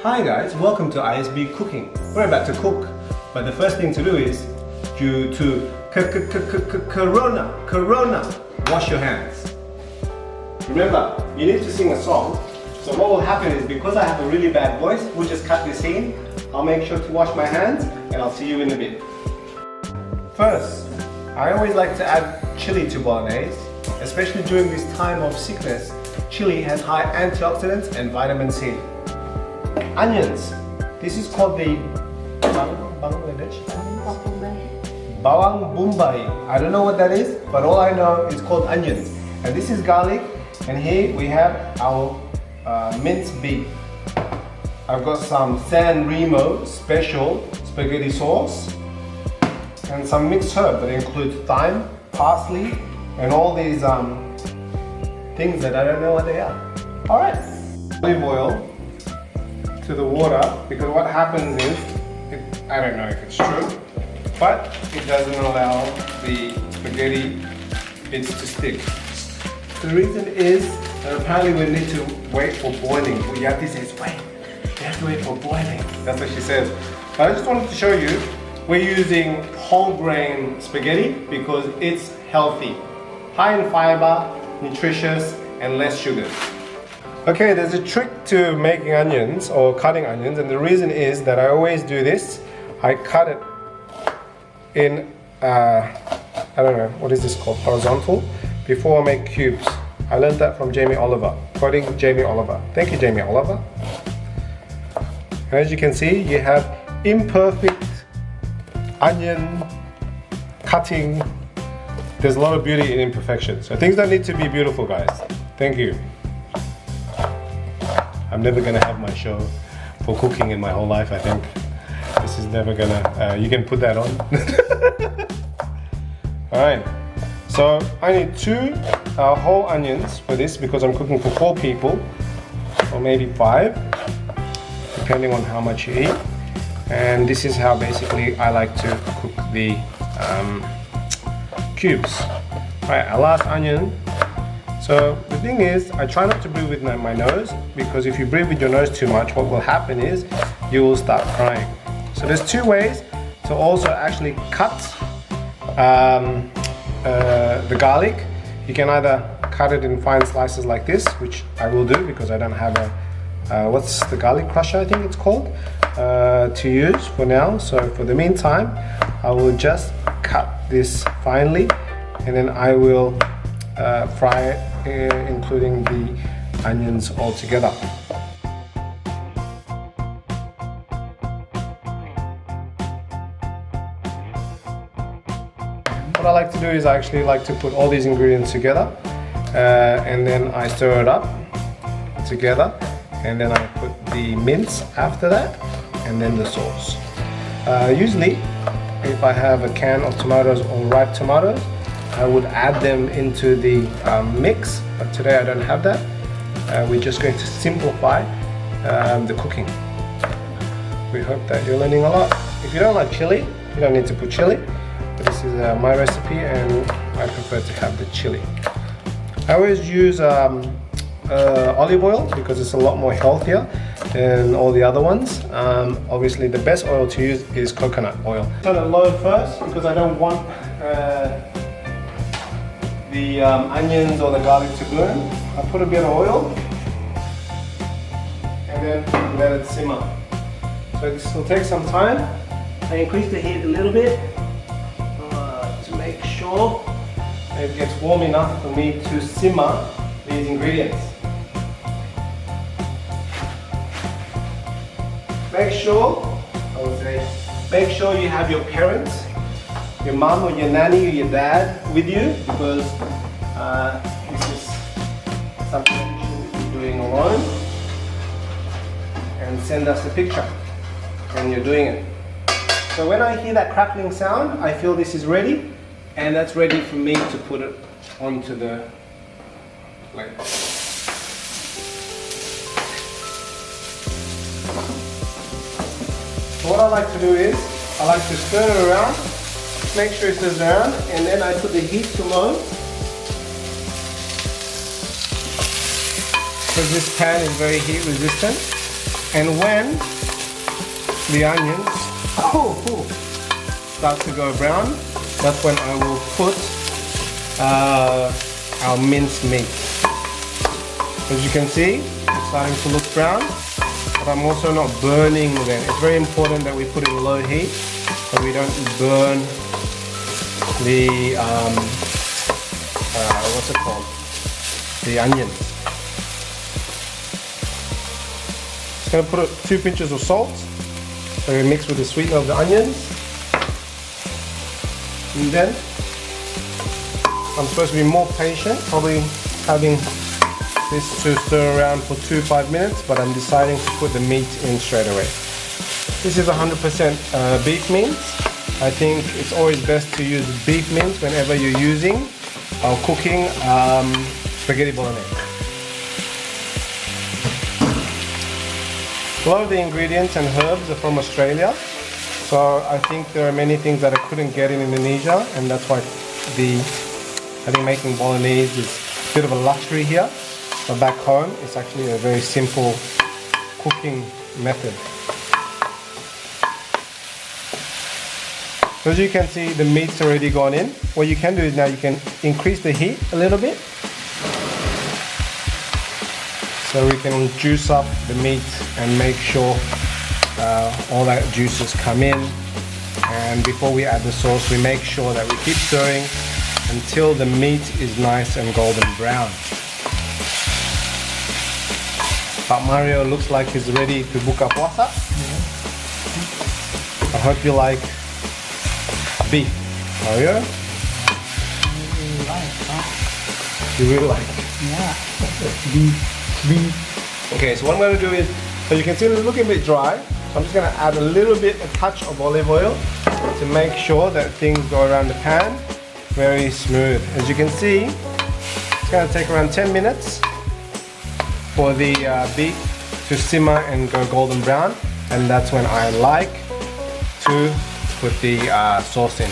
Hi guys, welcome to ISB Cooking. We're about to cook, but the first thing to do is, due to Corona, wash your hands. Remember, you need to sing a song. So what will happen is, because I have a really bad voice, we'll just cut this scene. I'll make sure to wash my hands and I'll see you in a bit. First, I always like to add chili to bolognese, especially during this time of sickness. Chili has high antioxidants and vitamin C. Onions. This is called the Bawang Bombay. I don't know what that is, but all I know is called onions. And this is garlic, and here we have our minced beef. I've got some San Remo special spaghetti sauce and some mixed herb that includes thyme, parsley, and all these things that I don't know what they are. Alright, olive oil to the water, because what happens is, I don't know if it's true, but it doesn't allow the spaghetti bits to stick. The reason is that apparently we need to wait for boiling. Yati says, wait, you have to wait for boiling. That's what she says. But I just wanted to show you, we're using whole grain spaghetti because it's healthy. High in fiber, nutritious, and less sugar. Okay, there's a trick to making onions or cutting onions, and the reason is that I always do this. I cut it in, I don't know, what is this called? Horizontal, before I make cubes. I learned that from Jamie Oliver, quoting Jamie Oliver. Thank you, Jamie Oliver. And as you can see, you have imperfect onion cutting. There's a lot of beauty in imperfection. So things don't need to be beautiful, guys. Thank you. I'm never gonna have my show for cooking in my whole life, I think. This is never gonna, you can put that on. Alright, so I need 2 whole onions for this because I'm cooking for 4 people, or maybe 5, depending on how much you eat. And this is how basically I like to cook the cubes. Alright, our last onion. So the thing is, I try not to breathe with my nose, because if you breathe with your nose too much, what will happen is you will start crying. So there's 2 ways to also actually cut the garlic. You can either cut it in fine slices like this, which I will do because I don't have a, what's the garlic crusher, I think it's called, to use for now. So for the meantime, I will just cut this finely, and then I will fry it, including the onions all together. What I like to do is I actually like to put all these ingredients together, and then I stir it up together, and then I put the mince after that, and then the sauce. Usually, if I have a can of tomatoes or ripe tomatoes, I would add them into the mix, but today I don't have that. We're just going to simplify the cooking. We hope that you're learning a lot. If you don't like chili, you don't need to put chili, but this is my recipe and I prefer to have the chili. I always use olive oil because it's a lot more healthier than all the other ones. Obviously the best oil to use is coconut oil. Turn it low first because I don't want the onions or the garlic to burn. I put a bit of oil and then let it simmer. So this will take some time. I increase the heat a little bit to make sure it gets warm enough for me to simmer these ingredients. Make sure you have your parents, your mom or your nanny or your dad with you, because this is something that you shouldn't be doing alone. And send us a picture when you're doing it. So when I hear that crackling sound, I feel this is ready, and that's ready for me to put it onto the plate. So what I like to do is, I like to stir it around, make sure it stirs around, and then I put the heat to low. Because this pan is very heat resistant. And when the onions start to go brown, that's when I will put our minced meat. As you can see, it's starting to look brown, but I'm also not burning them. It's very important that we put it in low heat so we don't burn the what's it called? The onions. Just gonna put 2 pinches of salt so we mix with the sweetness of the onions. And then I'm supposed to be more patient, probably having this to stir around for 2-5 minutes, but I'm deciding to put the meat in straight away. This is 100% beef mince. I think it's always best to use beef mince whenever you're using or cooking spaghetti bolognese. A lot of the ingredients and herbs are from Australia, so I think there are many things that I couldn't get in Indonesia, and that's why I think making bolognese is a bit of a luxury here. But back home, it's actually a very simple cooking method. So as you can see, the meat's already gone in. What you can do is now you can increase the heat a little bit, so we can juice up the meat and make sure all that juices come in. And before we add the sauce, we make sure that we keep stirring until the meat is nice and golden brown. But Mario looks like he's ready to buka puasa. I hope you like beef, Mario. You really like? Yeah. Beef. Okay, so what I'm going to do is, so you can see it's looking a bit dry. So I'm just going to add a touch of olive oil to make sure that things go around the pan very smooth. As you can see, it's going to take around 10 minutes for the beef to simmer and go golden brown, and that's when I like to put the sauce in.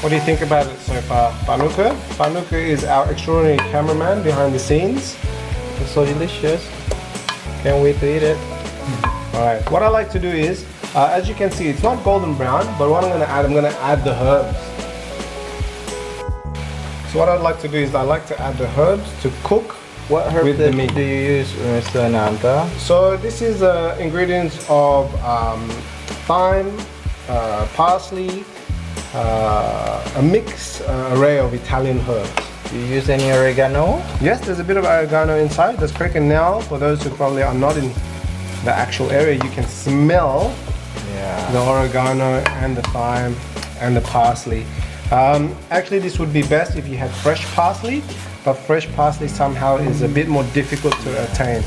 What do you think about it so far, Panuka? Panuka is our extraordinary cameraman behind the scenes. It's so delicious. Can't wait to eat it. Alright, what I like to do is, as you can see, it's not golden brown, but what I'm going to add the herbs. So what I'd like to do is I like to add the herbs to cook. What herb with the meat. do you use, Mr. Nanta? So this is ingredients of thyme, parsley, a mixed array of Italian herbs. Do you use any oregano? Yes, there's a bit of oregano inside. That's correct. And now, for those who probably are not in the actual area, you can smell the oregano and the thyme and the parsley. Actually, this would be best if you had fresh parsley, but fresh parsley somehow is a bit more difficult to attain.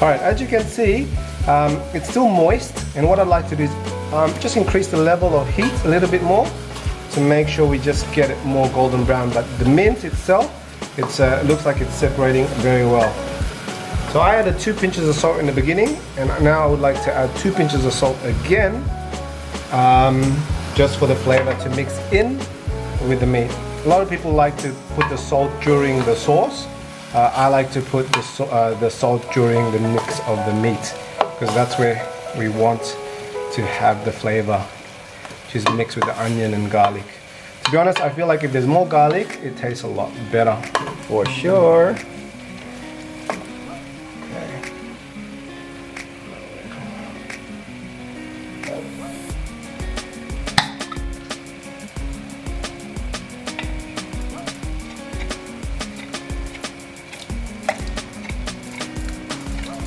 Alright, as you can see, it's still moist, and what I'd like to do is just increase the level of heat a little bit more to make sure we just get it more golden brown. But the mince itself, it looks like it's separating very well. So I added 2 pinches of salt in the beginning, and now I would like to add 2 pinches of salt again, just for the flavor to mix in with the meat. A lot of people like to put the salt during the sauce. I like to put the salt during the mix of the meat, because that's where we want to have the flavor, which is mixed with the onion and garlic. To be honest, I feel like if there's more garlic, it tastes a lot better. For sure.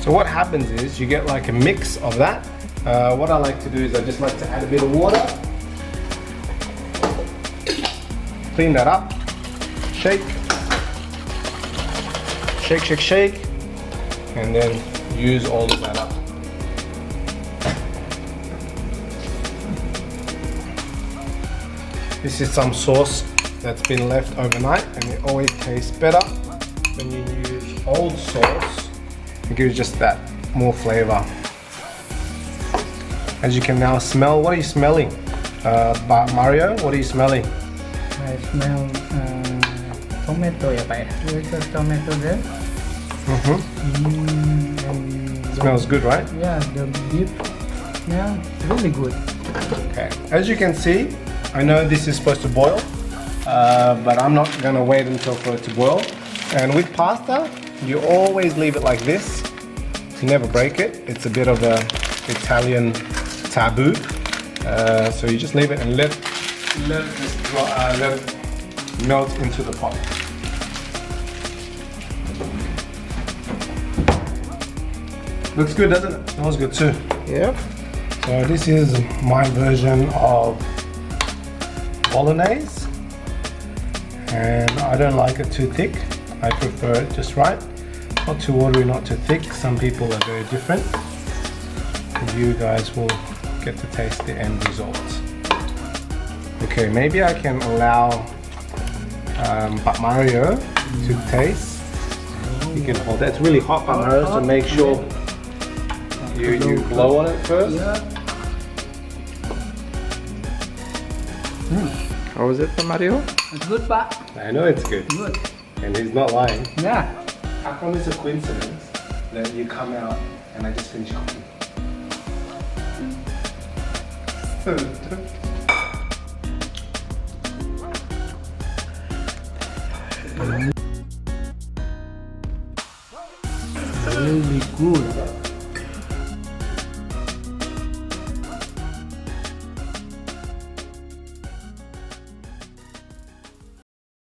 So what happens is you get like a mix of that. What I like to do is I just like to add a bit of water, clean that up, shake, shake, shake, shake, and then use all of that up. This is some sauce that's been left overnight, and it always tastes better when you use old sauce. It gives just that more flavor. As you can now smell, what are you smelling? Mario, what are you smelling? I smell tomato ya Pak ya. There is a tomato there. And Smells good, right? Yeah, the beef smell really good. Okay. As you can see, I know this is supposed to boil, but I'm not gonna wait until for it to boil. And with pasta, you always leave it like this to never break it. It's a bit of a Italian taboo. So you just leave it and let it melt into the pot. Looks good, doesn't it? Smells good too. Yep. So this is my version of bolognese, and I don't like it too thick. I prefer it just right. Not too watery, not too thick. Some people are very different. You guys will get to taste the end result. Okay, maybe I can allow Pak Mario to taste. You can hold that. It's really hot, Pak Mario, so make sure you blow on it first. Yeah. How was it for Mario? It's good, Pak. I know it's good, Good. and he's not lying. Yeah. How come it's a coincidence that you come out and I just finished cooking? Really good.